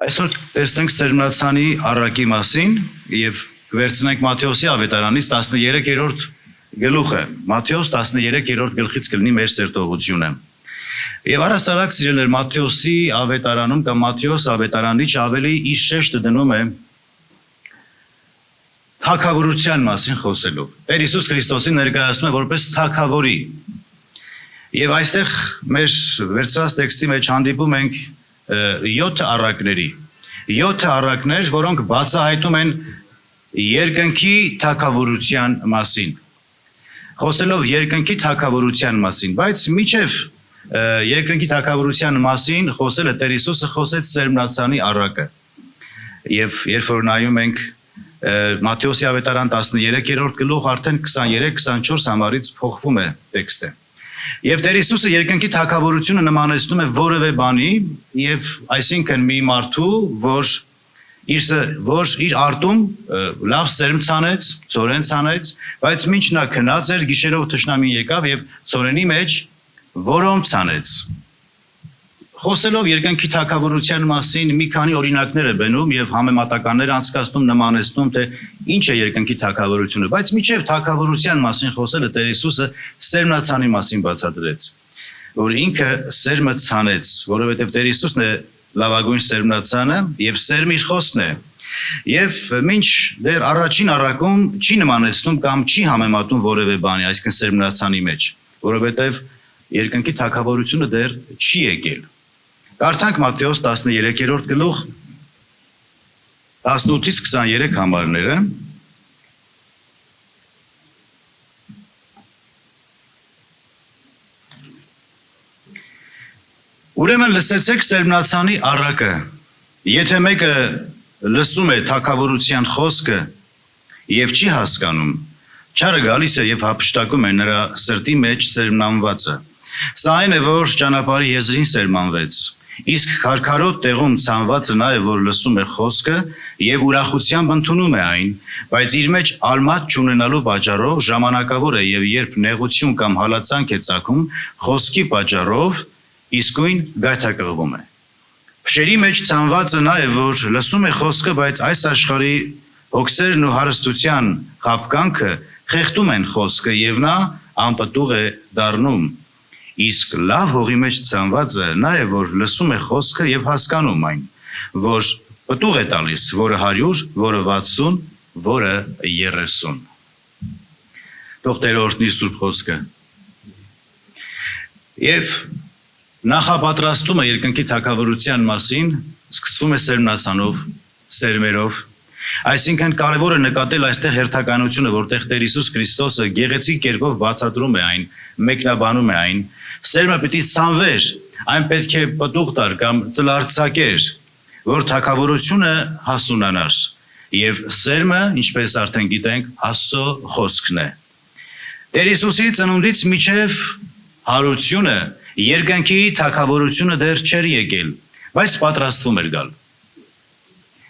Այսօր տեսնենք Սերմնացանի առակի մասին եւ կվերցնենք Մատթեոսի ավետարանից 13-րդ գլուխը։ Մատթեոս 13-րդ գլխից կլինի մեր սերտողությունը։ Եվ առասարակ սիրելիներ Մատթեոսի ավետարանում կամ Մատթեոս ավետարանիչ ավելի իր շեշտը դնում է թագավորության մասին խոսելով։ Տեր Հիսուս Քրիստոսին ներկայացնում է որպես թագավորի։ Եվ այստեղ մեր վերցրած տեքստի մեջ հանդիպում ենք 7 առակների, 7 առակներ, որոնք բացահայտում են երկնքի թագավորության մասին։ Խոսելով երկնքի թագավորության մասին, բայց մինչև երկնքի թագավորության մասին խոսելը Տեր Հիսուսը խոսեց Սերմնացանի առակը։ Եվ երբ որ նայում ենք Մատթեոսի ավետարան 13-րդ գլուխ արդեն 23-24 համարից փոխվում է տեքստը։ Եվ Տեր Հիսուսը երկնքի թագավորությունը նմանեցնում է որևէ բանի, եւ այսինքն մի մարդու, որ իր արտում լավ սերմ ցանեց, ծորեն ցանեց, բայց մինչ նա քնած էր, գիշերով թշնամին եկավ եւ ծորենի մեջ որոմ ցանեց։ Խոսելով երկնքի թագավորության մասին մի քանի օրինակներ է բնում եւ համեմատականներ անցկացնում, նմանեցնում, թե ինչ է երկնքի թագավորությունը, բայց միջև թագավորության մասին խոսելը Տեր Հիսուսը Սերմնացանի մասին բացատրեց, որ ինքը սերմը ցանեց, որովհետեւ Տեր Հիսուսն է լավագույն սերմնացանը եւ սերմը իր խոսքն է։ Եվ մինչ դեռ առաջին առակում չի նմանեցնում կամ չի համեմատում որևէ բանի, այսինքն Սերմնացանի մեջ, որովհետեւ երկնքի թագավորությունը դեռ չի եկել։ Կարդանք Մատթեոս 13-րդ գլուխ 18-ից 23 համարները։ Ուրեմն լսեցեք Սերմնացանի առակը, եթե մեկը լսում է թագավորության խոսքը եւ չի հասկանում, չարը գալիս է եւ հափշտակում է նրա սրտի մեջ սերմնանվածը։ Սա այն է, որ ճանապարհի եզրին սերմանվեց։ Իսկ քարքարոտ տեղում ցանվածը նա է, որ լսում է խոսքը եւ ուրախությամբ ընդունում է այն, բայց իր մեջ ալմատ չունենալու պատճառով ժամանակավոր է եւ երբ նեղություն կամ հալածանք է ծագում, խոսքի պատճառով իսկույն գայթակղվում է։ Փշերի մեջ ցանվածը նա է, որ լսում է խոսքը, բայց այս աշխարհի հոգսերն ու հարստության խաբկանքը խեղդում են խոսքը եւ նա անպտուղ է դառնում։ Իսկ լավ հողի մեջ ցանվածը նա է, որ լսում է խոսքը եւ հասկանում այն, որ պտուղ է տալիս, որը 100, որը 60, որը 30։ Թող Տերը օրհնի սուրբ խոսքը։ Եվ նախապատրաստումը երկնքի թագավորության մասին սկսվում է Սերմնացանով, սերմերով։ Այսինքն կարևոր է նկատել այստեղ հերթականությունը, որտեղ Տեր Հիսուս Քրիստոսը գեղեցիկ կերպով բացատրում է այն, մեկնաբանում է այն։ Սերմը պիտի ցանվեր, այն պետք է պտուղ տար կամ ծլարձակեր, որ թագավորությունը հասունանար։ Եվ սերմը, ինչպես արդեն գիտենք, Աստծո խոսքն է։ Տեր Հիսուսի ծնունդից մինչև հարությունը երկնքի թագավորությունը դեռ չէր եկել, բայց պատրաստվում էր գալ։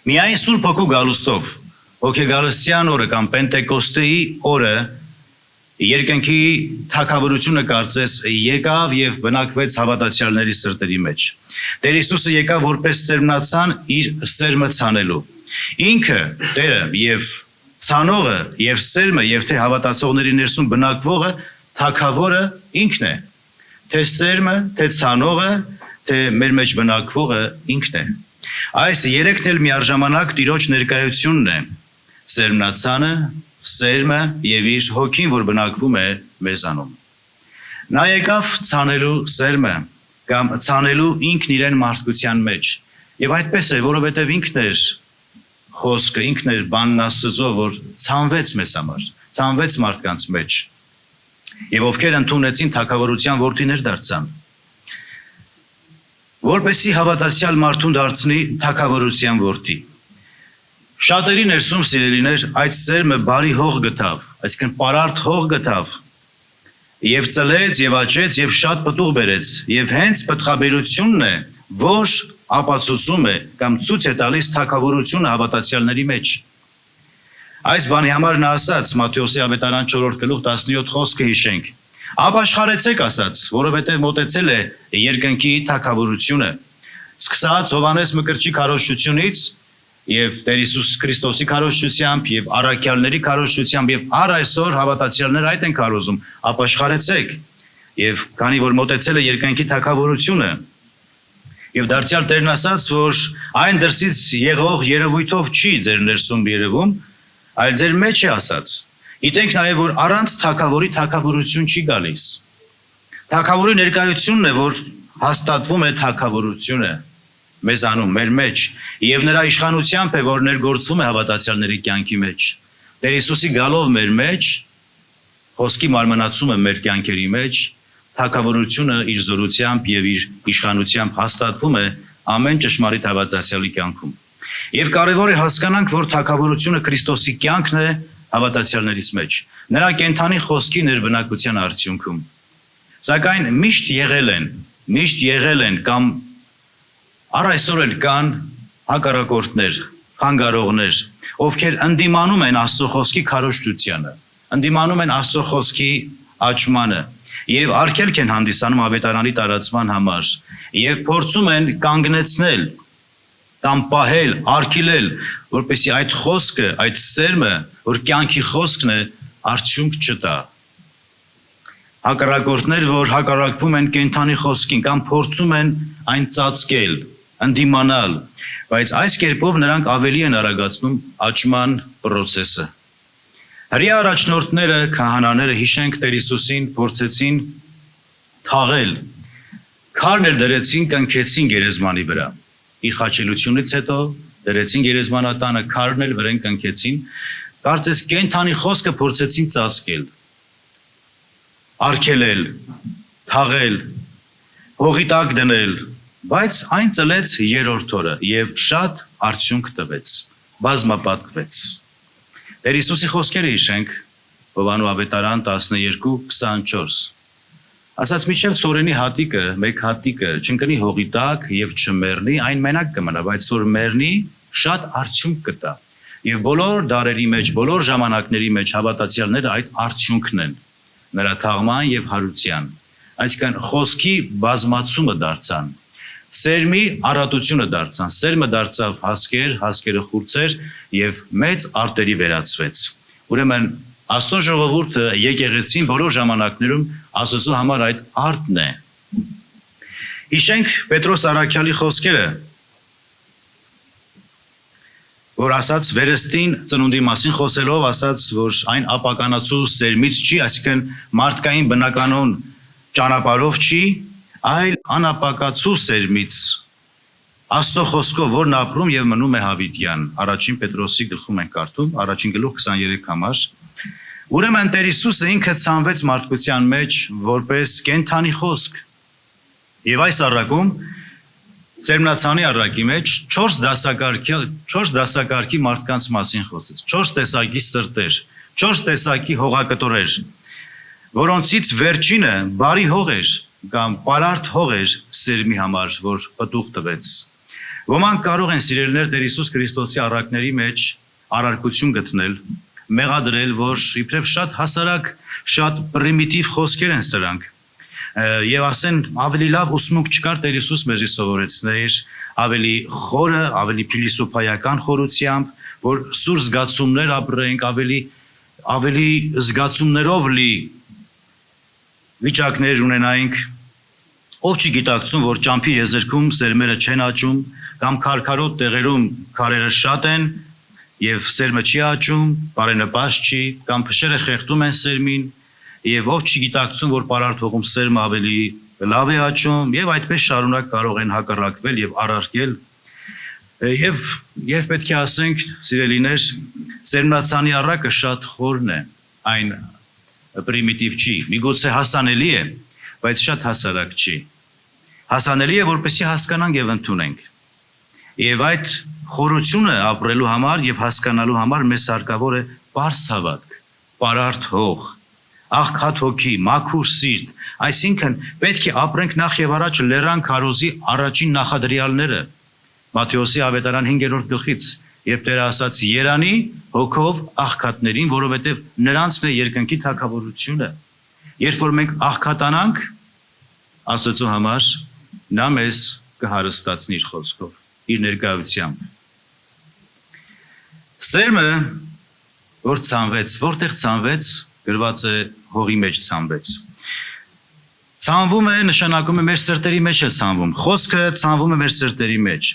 Միայն Սուրբ Հոգու գալուստով, հոգեգալստյան օրը կամ Պենտեկոստեի օրը երկնքի թագավորությունը կարծես եկավ եւ բնակվեց հավատացյալների սրտերի մեջ։ Տեր Հիսուսը եկավ որպես Սերմնացան իր սերմը ցանելու։ Ինքը Տերը եւ ցանողը եւ սերմը եւ թե հավատացողների ներսում բնակվողը թագավորը ինքն է։ Թե սերմը, թե ցանողը, թե մեր մեջ բնակվողը ինքն է։ Այս երեքն էլ միառժամանակ Տիրոջ ներկայությունն է։ Սերմնացանը, սերմը եւ իր հոգին, որ բնակվում է մեզանում։ Նա եկավ ցանելու սերմը կամ ցանելու ինքն իրեն մարդկության մեջ։ Եվ այդպես է, որովհետեւ ինքն էր խոսքը, ինքն էր բանն Աստծո, որ ցանվեց մեզ համար, ցանվեց մարդկանց մեջ։ Եվ ովքեր ընդունեցին թագավորության որդիներ դարձան։ Որպեսզի հավատացյալ մարդուն դարձնի թագավորության որդի։ Շատերի ներսում սիրելիներ այդ սերմը բարի հող գտավ, այսինքն պարարտ հող գտավ, եւ ծլեց եւ աճեց եւ շատ պտուղ բերեց, եւ հենց պտղաբերությունն է, որ ապացուցում է կամ ցույց է տալիս թագավորությունը հավատացյալների մեջ։ Այս բանի համար նա ասաց Մատթեոսի ավետարան 4 գլուխ 17 խոսքը հիշենք։ Ապաշխարեցեք ասաց, որովհետև մոտեցել է երկնքի թագավորությունը։ Սկսած Հովանես Մկրտչի քարոզչությունից եւ Տեր Հիսուս Քրիստոսի քարոզչությամբ եւ առաքյալների քարոզչությամբ եւ առ այսօր հավատացյալները այդ են քարոզում, ապաշխարեցեք եւ քանի որ մոտեցել է երկնքի թագավորությունը եւ դարձյալ Տերն ասաց, որ այն դրսից եղող երևույթով չի ձեր ներսում երևում, այլ ձեր մեջ է ասաց։ Գիտենք նաեւ որ առանց թագավորի թագավորություն չի գալիս։ Թագավորի ներկայությունն է, որ հաստատվում է թագավորությունը մեզանում, մեր մեջ, եւ նրա իշխանությամբ է, որ ներգործվում է հավատացյալների կյանքի մեջ։ Տեր Հիսուսի գալով մեր մեջ, խոսքի մարմնացում է մեր կյանքերի մեջ, թագավորությունը իր զորությամբ եւ իր իշխանությամբ հաստատվում է ամեն ճշմարիտ հավատացյալի կյանքում։ Եվ կարևոր է հասկանանք, որ թագավորությունը Քրիստոսի կյանքն է հավատացյալներից մեջ, նրա կենթանի խոսքի ներբնակության արդյունքում։ Սակայն միշտ եղել են կամ առ այսօր էլ կան հակառակորդներ, խանգարողներ, ովքեր ընդդիմանում են Աստծո խոսքի քարոզչությանը, ընդդիմանում են Աստծո խոսքի աճմանը եւ արգելք են հանդիսանում ավետարանի տարածման համար եւ փորձում են կանգնեցնել կամ պահել, արգելել, որպեսզի այդ խոսքը, այդ սերմը, որ կյանքի խոսքն է, արդյունք չտա։ Հակառակորդներ, որ հակառակվում են կենթանի խոսքին կամ փորձում են այն ծածկել, ընդդիմանալ, բայց այս կերպով նրանք ավելի են արագացնում աճման process-ը։ Հրեա առաջնորդները, քահանաները հիշենք Տեր Հիսուսին փորձեցին թաղել, քարներ դրեցին, կնքեցին գերեզմանի վրա։ Իր խաչելությունից հետո դրեցին գերեզմանատանը, քարներ վրան կնքեցին, կարծես կենթանի խոսքը փորձեցին ծածկել, արգելել, թաղել, հողի տակ դնել, բայց այն ծլեց երրորդ օրը եւ շատ արդյունք տվեց, բազմապատկվեց։ Տեր Հիսուսի խոսքերը հիշենք Հովանու ավետարան 12:24։ Ասաց միջև ծորենի հատիկը, մեկ հատիկը չընկնի հողի տակ եւ չմեռնի, այն մենակ կմնա, բայց որ մեռնի, շատ արդյունք կտա։ Եվ բոլոր դարերի մեջ, բոլոր ժամանակների մեջ հավատացյալները այդ արդյունքն են, նրա թաղման եւ հարության։ Այսինքն խոսքի բազմացումը դարձան, սերմի առատությունը դարձան, սերմը դարձավ հասկեր, հասկերը խուրձեր եւ մեծ արտերի վերածվեց։ Ուրեմն Աստծո ժողովուրդը եկեղեցին բոլոր ժամանակներում Աստծո համար այդ արտն է։ Հիշենք Պետրոս առաքյալի խոսքերը, որ ասաց վերստին ծնունդի մասին խոսելով, ասաց, որ այն ապականացու սերմից չի, այսինքն մարդկային բնականon ճանապարհով չի, այլ անապակացու սերմից Աստծո խոսքով, որն ապրում եւ մնում է հավիտյան։ Առաջին Պետրոսի գլխում ենք կարդում, առաջին գլուխ 23 համար։ Ուրեմն Տեր Հիսուսը ինքը ցանվեց մարդկության մեջ որպես կենթանի խոսք։ Եվ այս առակում Ծերմնացանի առակի մեջ 4 դասակարգի մարդկանց մասին խոսեց, 4 տեսակի սրտեր, 4 տեսակի հողակտորեր, որոնցից վերջինը բարի հող էր կամ պարարտ հող էր սերմի համար, որ պտուղ տվեց։ Ոմանք կարող են սիրելիներ Տեր Հիսուս Քրիստոսի առակների մեջ առարկություն գտնել, մեղադրել, որ իբրև շատ հասարակ, շատ պրիմիտիվ խոսքեր են սրանք։ Եվ ասեն ավելի լավ ուսմունք չկար Տեր Հիսուս մեզի սովորեցներ, ավելի խորը, ավելի փիլիսոփայական խորությամբ, որ սուր զգացումներ ապրենք, ավելի զգացումներով լի վիճակներ ունենայինք, ով չի գիտակցում, որ ճամփի եզերքում սերմերը չեն աճում, կամ քարքարոտ տեղերում քարերը շատ են եւ սերմը չի աճում, բարենպաստ չի, կամ փշերը խեղդում են սերմին, եւ ով չի գիտակցում, որ պարարտ հողում սերմը ավելի լավ է աճում, եւ այդպես շարունակ կարող են հակառակվել եւ առարկել։ Եվ պետք է ասենք, սիրելիներ, Ծերմնացանի առակը շատ խորն է, այն պրիմիտիվ չի, միգուցե հասանելի է, բայց շատ հասարակ չի։ Հասանելի է, որպեսզի հասկանանք եւ ընդունենք։ Եվ այդ խորությունը ապրելու համար եւ հասկանալու համար մեզ հարկավոր է պարզ հավատք, պարարտ հող, աղքատ հոգի, մաքուր սիրտ, այսինքն պետք է ապրենք նախ եւ առաջ լեռան քարոզի առաջին նախադրյալները։ Մատթեոսի ավետարան 5-րդ գլխից, երբ Տերը ասաց երանի հոգով աղքատներին, որովհետեւ նրանցն է երկնքի թագավորությունը։ Երբ որ մենք աղքատանանք Աստծո համար, նա մեզ կհարստացնի իր խոսքով, իր ներկայությամբ։ Սերմը, որ ցանվեց, որտեղ ցանվեց, գրված է հողի մեջ ցանվեց։ Ցանվում է, նշանակում է մեր սրտերի մեջ է ցանվում։ Խոսքը ցանվում է մեր սրտերի մեջ։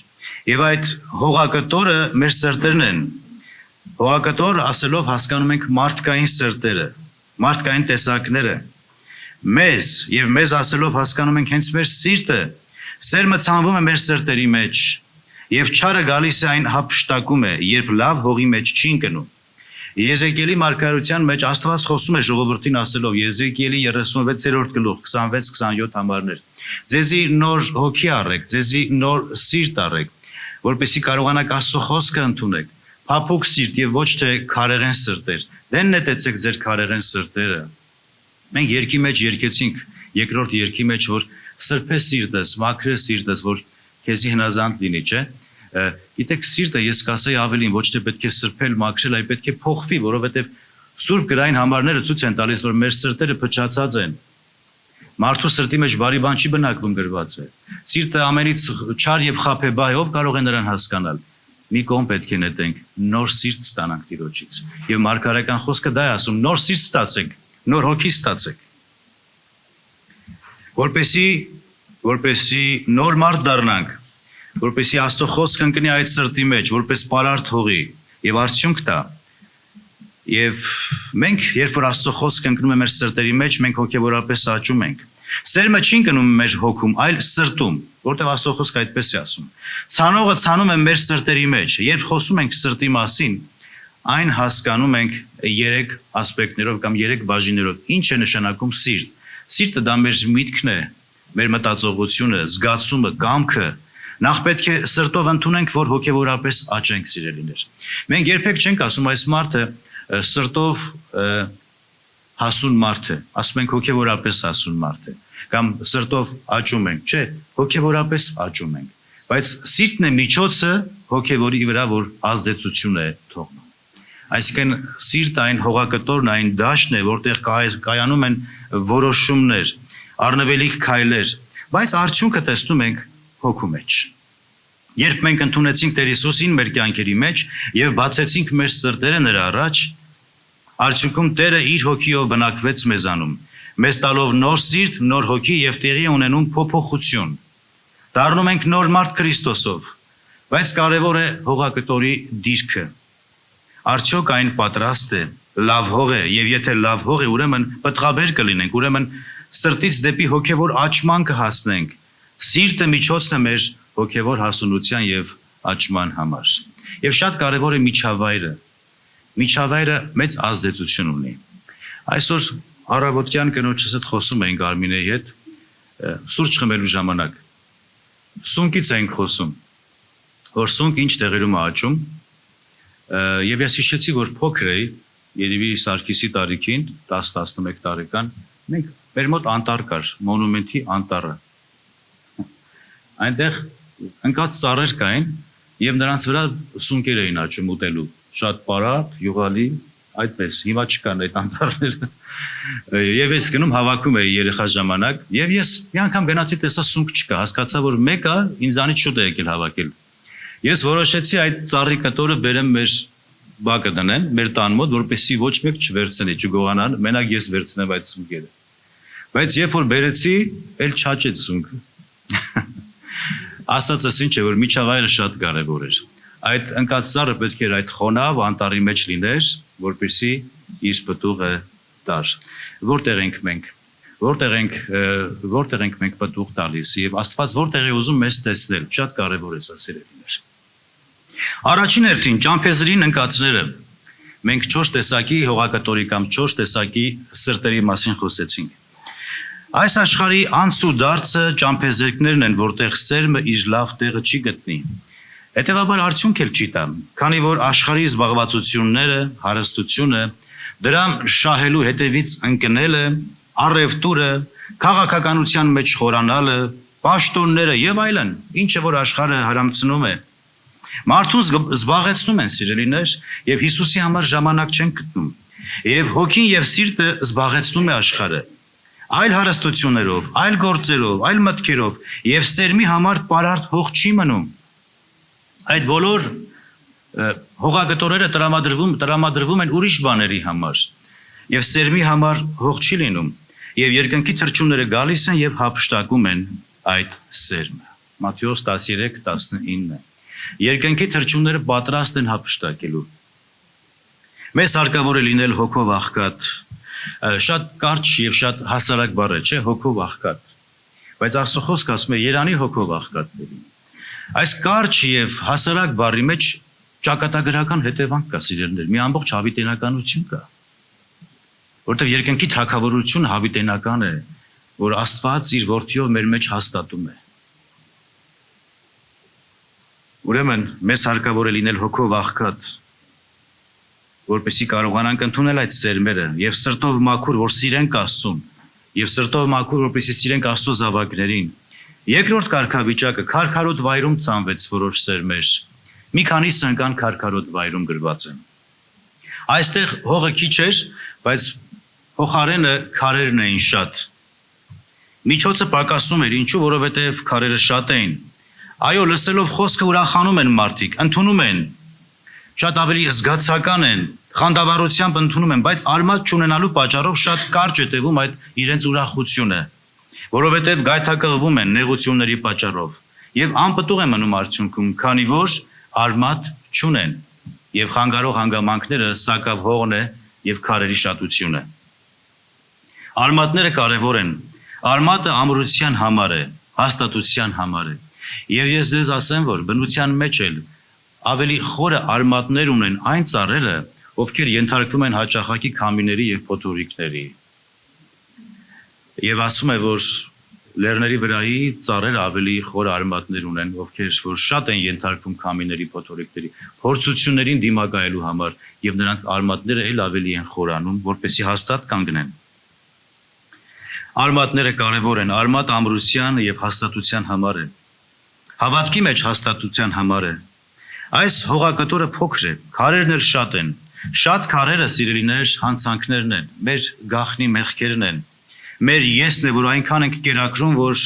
Եվ այդ հողակտորը մեր սրտերն են։ Հողակտոր ասելով հասկանում ենք մարդկային սրտերը, մարդկային տեսակները։ Մեզ եւ մեզ ասելով հասկանում ենք հենց մեր սիրտը, սերմը ցանվում է մեր սրտերի մեջ եւ չարը գալիս է այն հափշտակում է, երբ լավ հողի մեջ չի ընկնում։ Եզեկիելի մարգարության մեջ Աստված խոսում է ժողովրդին ասելով Եզեկիելի 36-րդ գլուխ 26-27 համարներ. Ձեզի նոր հոգի առեք, ձեզի նոր սիրտ առեք, որպեսզի կարողանաք Աստծո խոսքը ընդունեք, փափուկ սիրտ եւ ոչ թե քարերեն սրտեր։ Դեն նետեցեք ձեր քարերեն սրտերը։ Մենք երկի մեջ երկեցինք, երկրորդ երկի մեջ, որ սրբե սիրտս, մաքրե սիրտս, որ քեզի հնազանդ լինի, չէ՞։ Գիտեք, սիրտը ես կասեի ավելին, ոչ թե պետք է սրբել, մաքրել, այլ պետք է փոխվի, որովհետև սուրբ գրային համարները ցույց են տալիս, որ մեր սրտերը փչացած են։ Մարդու սրտի մեջ բարի բան չի բնակվում գրված է։ Սիրտը ամենից չար եւ խաբեբայ, ով կարող է նրան հասկանալ։ Մի կողմ պետք է նետենք, նոր սիրտ ստանանք Տիրոջից։ Եվ մարգարեական խոսքը դա է ասում, նոր սիրտ ստացեք, նոր հոգի ստացեք։ Որպեսզի նոր մարդ դառնանք, որպեսզի Աստծո խոսքը ընկնի այդ սրտի մեջ, որպես պարարտ հողի եւ արդյունք տա։ Եվ մենք, երբ որ Աստծո խոսքը ընկնում է մեր սրտերի մեջ, մենք հոգեորապես աճում ենք։ Սերմը չի ընկնում մեր հոգում, այլ սրտում, որտեղ Աստծո խոսքը այդպես է ասում։ Ցանողը ցանում է մեր սրտերի մեջ։ Երբ խոսում ենք սրտի մասին, այն հասկանում ենք 3 ասպեկտներով կամ 3 բաժիններով։ Ինչ է նշանակում սիրտ։ Սիրտը դա մեր միտքն է, մեր մտածողությունը, զգացումը, կամքը։ Նախ պետք է սրտով ընդունենք, որ հոգեորապես աճենք, սիրելիներ։ Մենք երբեք չենք ասում այս մարդը սրտով հասուն մարդ է, ասում ենք հոգեորապես հասուն մարդ է, կամ սրտով աճում ենք, չէ, հոգեորապես աճում ենք, բայց սիրտն է միջոցը հոգեորի վրա, որ ազդեցություն է թողնում։ Այսինքն սիրտը այն հողակտորն, այն դաշտն է, որտեղ կայանում են որոշումներ, առնվելիք քայլեր, բայց արդյունքը տեսնում ենք հոգու մեջ։ Երբ մենք ընդունեցինք Տեր Հիսուսին մեր կյանքերի մեջ եւ բացեցինք մեր սրտերը նրա առաջ, արդյունքում Տերը իր հոգիով բնակվեց մեզանում, մեզ տալով նոր սիրտ, նոր հոգի եւ տեղի ունենում փոփոխություն։ Դառնում ենք նոր մարդ Քրիստոսով, բայց կարևոր է հողակտորի դիրքը։ Արդյոք այն պատրաստ է, լավ հող է, եւ եթե լավ հող է, ուրեմն պտղաբեր կլինենք, ուրեմն սրտից դեպի հոգեվոր աճման կհասնենք։ Սիրտը միջոցն է մեր հոգեվոր հասունության եւ աճման համար։ Եվ շատ կարևոր է միջավայրը։ Միջավայրը մեծ ազդեցություն ունի։ Այսօր առավոտյան կնոջս հետ խոսում էինք Արմինեի հետ, սուրճ խմելու ժամանակ։ Սունկից ենք խոսում, որ սունկ ինչ տեղերում է աճում, եւ ես հիշեցի, որ փոքր էի, երևի Սարգիսի տարիքին, 10-11 տարեկան, մենք մեր մոտ անտառ կար, մոնումենտի անտառը։ Այնտեղ ընկած ծառեր կային եւ նրանց վրա սունկեր էին աճում ուտելու, շատ պարատ, յուղալի, այդպես, հիմա չկան այդ անտառները։ Եվ ես գնում հավաքում էի երեխա ժամանակ եւ ես մի անգամ գնացի տեսա սունկ չկա, հասկացա, որ մեկը ինձանից շուտ է եկել հավաքել։ Ես որոշեցի այդ ծառի կտորը բերեմ մեր բակը դնեմ, մեր տան մոտ, որպեսզի ոչ մեկ չվերցնի, չգողանան, մենակ ես վերցնեմ այդ սունկերը։ Բայց երբ որ բերեցի, էլ չաճեց սունկը։ Ասածս ինչ է, որ միջավայրը շատ կարևոր էր։ Այդ ընկած ծառը պետք էր այդ խոնավ անտառի մեջ լիներ, որպեսզի իր պտուղը տար։ Որտեղ ենք մենք։ Որտեղ ենք մենք պտուղ տալիս եւ Աստված որտեղ է ուզում մեզ տեսնել, շատ կարևոր է սա, սիրելիներ։ Առաջին հերթին ճամփեզրին ընկածները։ Մենք 4 տեսակի հողակտորի կամ 4 տեսակի սրտերի մասին խոսեցինք։ Այս աշխարհի անցուդարձը ճամփեզերքներն են, որտեղ սերմը իր լավ տեղը չի գտնի։ Հետևաբար արդյունք էլ չի տա, քանի որ աշխարհի զբաղվածությունները, հարստությունը, դրան շահելու հետևից ընկնելը, առևտուրը, քաղաքականության մեջ խորանալը, պաշտոնները եւ այլն, ինչը որ աշխարհը հարամցնում է, մարդուն զբաղեցնում են, սիրելիներ, եւ Հիսուսի համար ժամանակ չեն գտնում։ Եվ հոգին եւ սիրտը զբաղեցնում է աշխարհը։ այլ հարստություններով, այլ գործերով, այլ մտքերով եւ սերմի համար պարարտ հող չի մնում։ Այդ բոլոր հողագտորները տրամադրվում են ուրիշ բաների համար եւ սերմի համար հող չի լինում եւ երկնքի թռչունները գալիս են եւ հափշտակում են այդ սերմը։ Մատթեոս 13:19 Երկնքի թռչունները պատրաստ են հափշտակելու։ Մեզ հարկավոր է լինել հոգով աղքատ, շատ կարճ եւ շատ հասարակ բառ է, չէ՞, հոգով աղքատ։ Բայց Աստծո խոսքը ասում է Երանի հոգով աղքատներին։ Այս կարճ եւ հասարակ բառի մեջ ճակատագրական հետևանք կա, սիրելիներ, մի ամբողջ հավիտենականություն կա։ Որտեղ երկնքի թագավորությունը հավիտենական է, որ Աստված իր որդիով մեր մեջ հաստատում է։ Ուրեմն մեզ հարկավոր է լինել հոգով աղքատ, որպեսզի կարողանանք ընդունել այդ սերմերը եւ սրտով մաքուր, որ սիրենք Աստծուն, եւ սրտով մաքուր, որպեսզի սիրենք Աստծո զավակներին։ Երկրորդ կարգավիճակը քարքարոտ վայրում ցանվեց որոշ սերմեր։ Մի քանիսը ընկան քարքարոտ վայրում գրված են։ Այստեղ հողը քիչ էր, բայց փոխարենը քարերն էին շատ։ Միջոցը պակասում էր, ինչու, որովհետև քարերը շատ էին։ Այո, լսելով խոսքը ուրախանում են մարդիկ, ընդունում են, շատ ավելի զգացական են, խանդավառությամբ ընդունում են, բայց արմատ չունենալու պատճառով շատ կարճ է տևում այդ իրենց ուրախությունը, որովհետև գայթակղվում են նեղությունների պատճառով եւ անպտուղ են մնում արդյունքում, քանի որ արմատ չունեն եւ խանգարող հանգամանքները սակավ հողն է եւ քարերի շատությունը։ Արմատները կարեւոր են։ Արմատը ամրության համար է, հաստատության համար է։ Եվ ես ձեզ ասեմ, որ բնության մեջ էլ ավելի խորը արմատներ ունեն այն ծառերը, ովքեր ենթարկվում են հաճախակի քամիների եւ փոթորիկների։ Եվ ասում է, որ լեռների վրայի ծառերը ավելի խոր արմատներ ունեն, ովքեր որ շատ են ենթարկվում քամիների, փոթորիկների, փորձություններին դիմակայելու համար, եւ նրանց արմատները էլ ավելի են խորանում, որպեսզի հաստատ կանգնեն։ Արմատները կարևոր են, արմատ ամրության եւ հաստատության համար է։ Հավատքի մեջ հաստատության համար է։ Այս հողակտորը փոքր է, քարերն էլ շատ են։ Շատ քարերը, սիրելիներ, հանցանքներն են, մեր գաղտնի մեղքերն են։ Մեր եսն է, որ այնքան ենք կերակրում, որ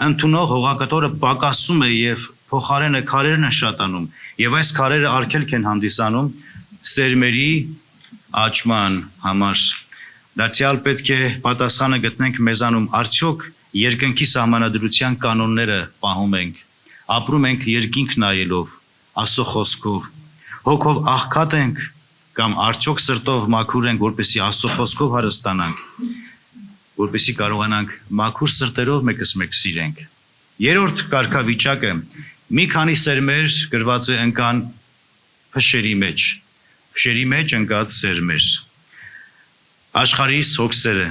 ընդունող հողակտորը պակասում է եւ փոխարենը քարերն են շատանում, եւ այս քարերը արգելք են հանդիսանում սերմերի աճման համար։ Դարձյալ պետք է պատասխանը գտնենք մեզանում, արդյոք երկնքի սահմանադրության կանոնները պահում ենք, ապրում ենք երկինք նայելով, Աստծո խոսքով, հոգով աղքատ ենք կամ արդյոք սրտով մաքուր ենք, որպեսզի Աստծո խոսքով հարստանանք, որպեսզի կարողանանք մաքուր սրտերով մեկս մեկ սիրենք։ Երրորդ կարգավիճակը մի քանի սերմեր գրված է ընկան փշերի մեջ ընկած սերմեր։ Աշխարհիս հոգսերը,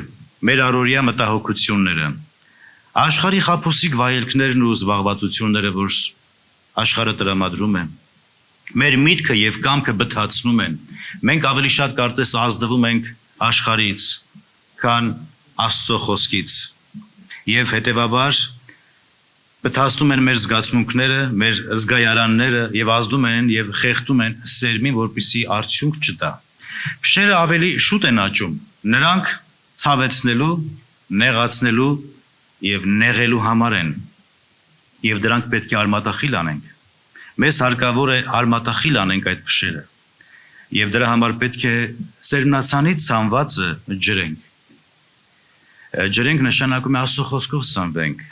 մեր առօրյա մտահոգությունները, աշխարհի խաբուսիկ վայելքներն ու զբաղվածությունները, որ աշխարհը տրամադրում է, մեր միտքը եւ կամքը բթացնում են։ Մենք ավելի շատ կարծես ազդվում ենք աշխարհից, քան Աստծո խոսքից։ Եվ հետեւաբար բթացնում են մեր զգացմունքները, մեր զգայարանները եւ ազդում են եւ խեղդում են սերմին, որպեսզի արդյունք չտա։ Փշերը ավելի շուտ են աճում, նրանք ցավեցնելու, նեղացնելու եւ նեղելու համար են։ Եվ դրանք պետք է արմատախիլ անենք։ Մեզ հարկավոր է արմատախիլ անենք այդ փշերը։ Եվ դրա համար պետք է սերմնացանից ցանվածը ջրենք։ Ջրենք նշանակում է Աստծո խոսքով սնվենք։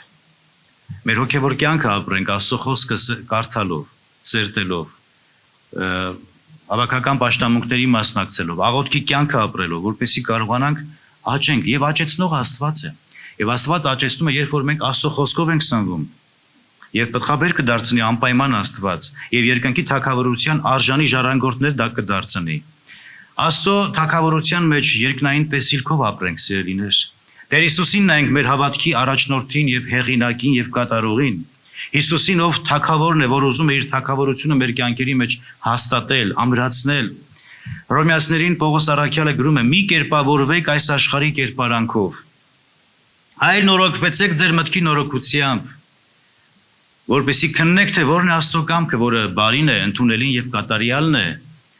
Մեր հոգևոր կյանքը ապրենք Աստծո խոսքը կարդալով, սերտելով, հավաքական պաշտամունքների մասնակցելով, աղոթքի կյանքը ապրելով, որպեսզի կարողանանք աճենք եւ աճեցնող Աստված է։ Եվ Աստված աճեցնում է, երբ որ մենք Աստծո խոսքով ենք սնվում։ Եվ պտղաբեր կդարձնի անպայման Աստված, եւ երկնքի թագավորության արժանի ժառանգորդներ դա կդարձնի։ Աստծո թագավորության մեջ երկնային տեսիլքով ապրենք, սիրելիներ։ Տեր Հիսուսին նայենք մեր հավատքի առաջնորդին եւ հեղինակին եւ կատարողին։ Հիսուսին, ով թագավորն է, որ ուզում է իր թագավորությունը մեր կյանքերի մեջ հաստատել, ամրացնել։ Հռոմեացիներին Պողոս առաքյալը գրում է. «Մի կերպավորվեք այս աշխարհի կերպարանքով, այլ նորոգվեցեք ձեր մտքի նորոգությամբ, որպեսզի քննեք, թե որն է Աստծո կամքը, որը բարին է, ընդունելին եւ կատարյալն է»։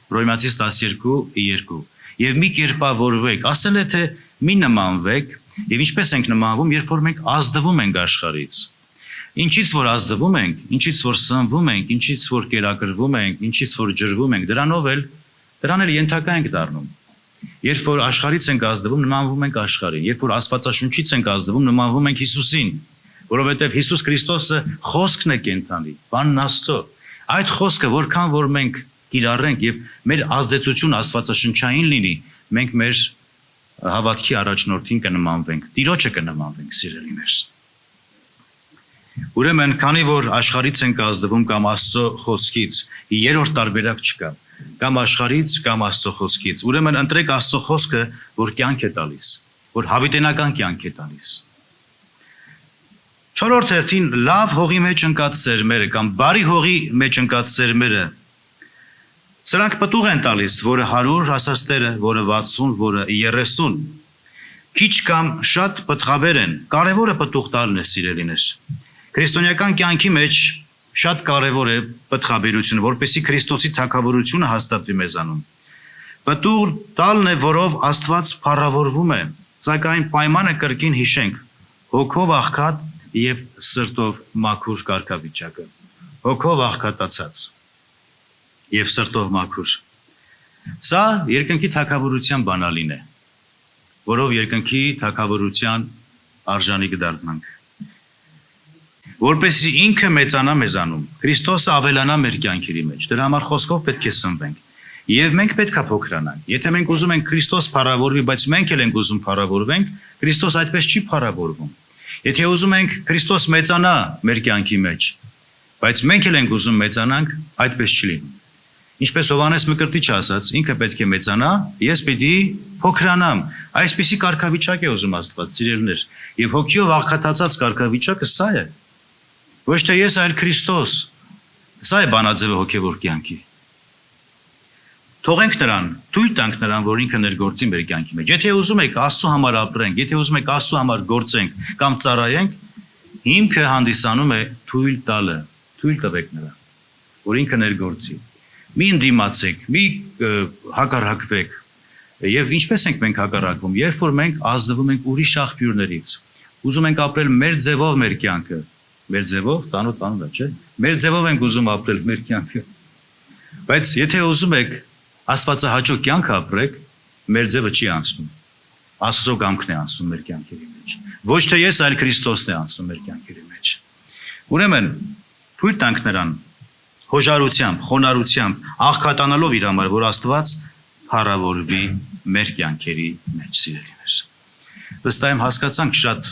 Հռոմեացիս 12:2։ Եվ մի կերպավորվեք, ասել է թե մի նմանվեք, Եվ ինչպես ենք նմանվում, երբ որ մենք ազդվում ենք աշխարհից։ Ինչից որ ազդվում ենք, ինչից որ սնվում ենք, ինչից որ կերակրվում ենք, ինչից որ ջրվում ենք, դրան էլ ենթակա ենք դառնում։ Երբ որ աշխարհից ենք ազդվում, նմանվում ենք աշխարհին։ Երբ որ Աստվածաշունչից ենք ազդվում, նմանվում ենք Հիսուսին, որովհետև Հիսուս Քրիստոսը խոսքն է կենդանի, բանն Աստծո։ Այդ խոսքը որքան որ մենք կիրառենք եւ մեր ազդեցությունը աստվածաշնչային լինի, մենք մեր հավատքի առաջնորդին կնմանվենք, Տիրոջը կնմանվենք, սիրելիներ։ Ուրեմն, քանի որ աշխարհից ենք ազդվում կամ Աստծո խոսքից, երրորդ տարբերակ չկա, կամ աշխարհից կամ Աստծո խոսքից, ուրեմն ընտրեք Աստծո խոսքը, որ կյանք է տալիս, որ հավիտենական կյանք է տալիս։ Չորրորդ հերթին լավ հողի մեջ ընկած սերմերը կամ բարի հողի մեջ ընկած սերմերը սրանք պտուղ են տալիս, որը 100 ասաստերը, որը 60, որը 30, քիչ կամ շատ պտղաբեր են, կարևորը պտուղ տալն է, սիրելիներ։ Քրիստոնեական կյանքի մեջ շատ կարևոր է պտղաբերությունը, որպեսզի Քրիստոսի թագավորությունը հաստատվի մեզանում։ Պտուղ տալն է, որով Աստված փառավորվում է, սակայն պայմանը կրկին հիշենք, հոգով աղքատ եւ սրտով մաքուր կարգավիճակը։ Հոգով աղքատացած եւ սրտով մաքուր։ Սա երկնքի թագավորության բանալին է, որով երկնքի թագավորության արժանի կդառնանք։ Որպեսզի ինքը մեծանա մեզանում, Քրիստոսը ավելանա մեր կյանքերի մեջ, դրա համար խոսքով պետք է սնվենք։ Եվ մենք պետք է փոքրանանք։ Եթե մենք ուզում ենք Քրիստոս փառավորվի, բայց մենք էլ ենք ուզում փառավորվենք, Քրիստոս այդպես չի փառավորվում։ Եթե ուզում ենք Քրիստոս մեծանա մեր կյանքի մեջ, բայց մենք էլ ենք ուզում մեծանանք, այդպես չի լինում։ Ինչպես Հովհաննես Մկրտիչը ասաց, ինքը պետք է մեծանա, ես պիտի փոքրանամ։ Այսպիսի կարգավիճակ է ուզում Աստված, սիրելիներ, եւ հոգիով աղքատացած կարգավիճակը սա է։ Ոչ թե ես, այլ Քրիստոս։ Սա է բանաձևը հոգևոր կյանքի։ Թողենք նրան, թույլ տանք նրան, որ ինքը ներգործի մեր կյանքի մեջ։ Եթե ուզում եք Աստծո համար ապրենք, եթե ուզում եք Աստծո համար գործենք կամ ծառայենք, հիմքը հանդիսանում է թույլ տալը, թույլ տվեք նրան, որ ինքը ներգործի։ Մի ընդդիմացեք, մի հակառակվեք։ Եվ ինչպես ենք մենք հակառակվում, երբ որ մենք ազդվում ենք ուրիշ աղբյուրներից, ուզում ենք ապրել մեր ձևով մեր կյանքը, մեր ձևով, տանոթ բանն է, չէ՞։ Մեր ձևով ենք ուզում ապրել մեր կյանքը։ Բայց եթե ուզում եք Աստվածահաճո կյանք ապրեք, մեր ձևը չի անցնում։ Աստծո կամքն է անցնում մեր կյանքերի մեջ։ Ոչ թե ես, այլ Քրիստոսն է անցնում մեր կյանքերի մեջ։ Ուրեմն, թույլ տանք նրան հոժարությամբ, խոնարհությամբ, աղքատանալով իր համար, որ Աստված փառավորվի մեր կյանքերի մեջ, սիրելիներ։ Վստահ եմ հասկացանք շատ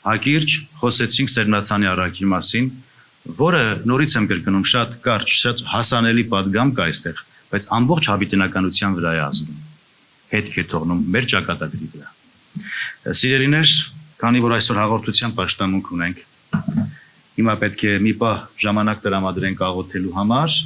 հակիրճ խոսեցինք Սերմնացանի առաքի մասին, որը նորից եմ կրկնում, շատ կարճ, շատ հասանելի պատգամ կա այստեղ, բայց ամբողջ հավիտենականության վրա է ազդում, հետք է թողնում մեր ճակատագրի վրա։ Սիրելիներ, քանի որ այսօր հաղորդության պաշտամունք ունենք, հիմա պետք է մի պահ ժամանակ տրամադրենք աղոթելու համար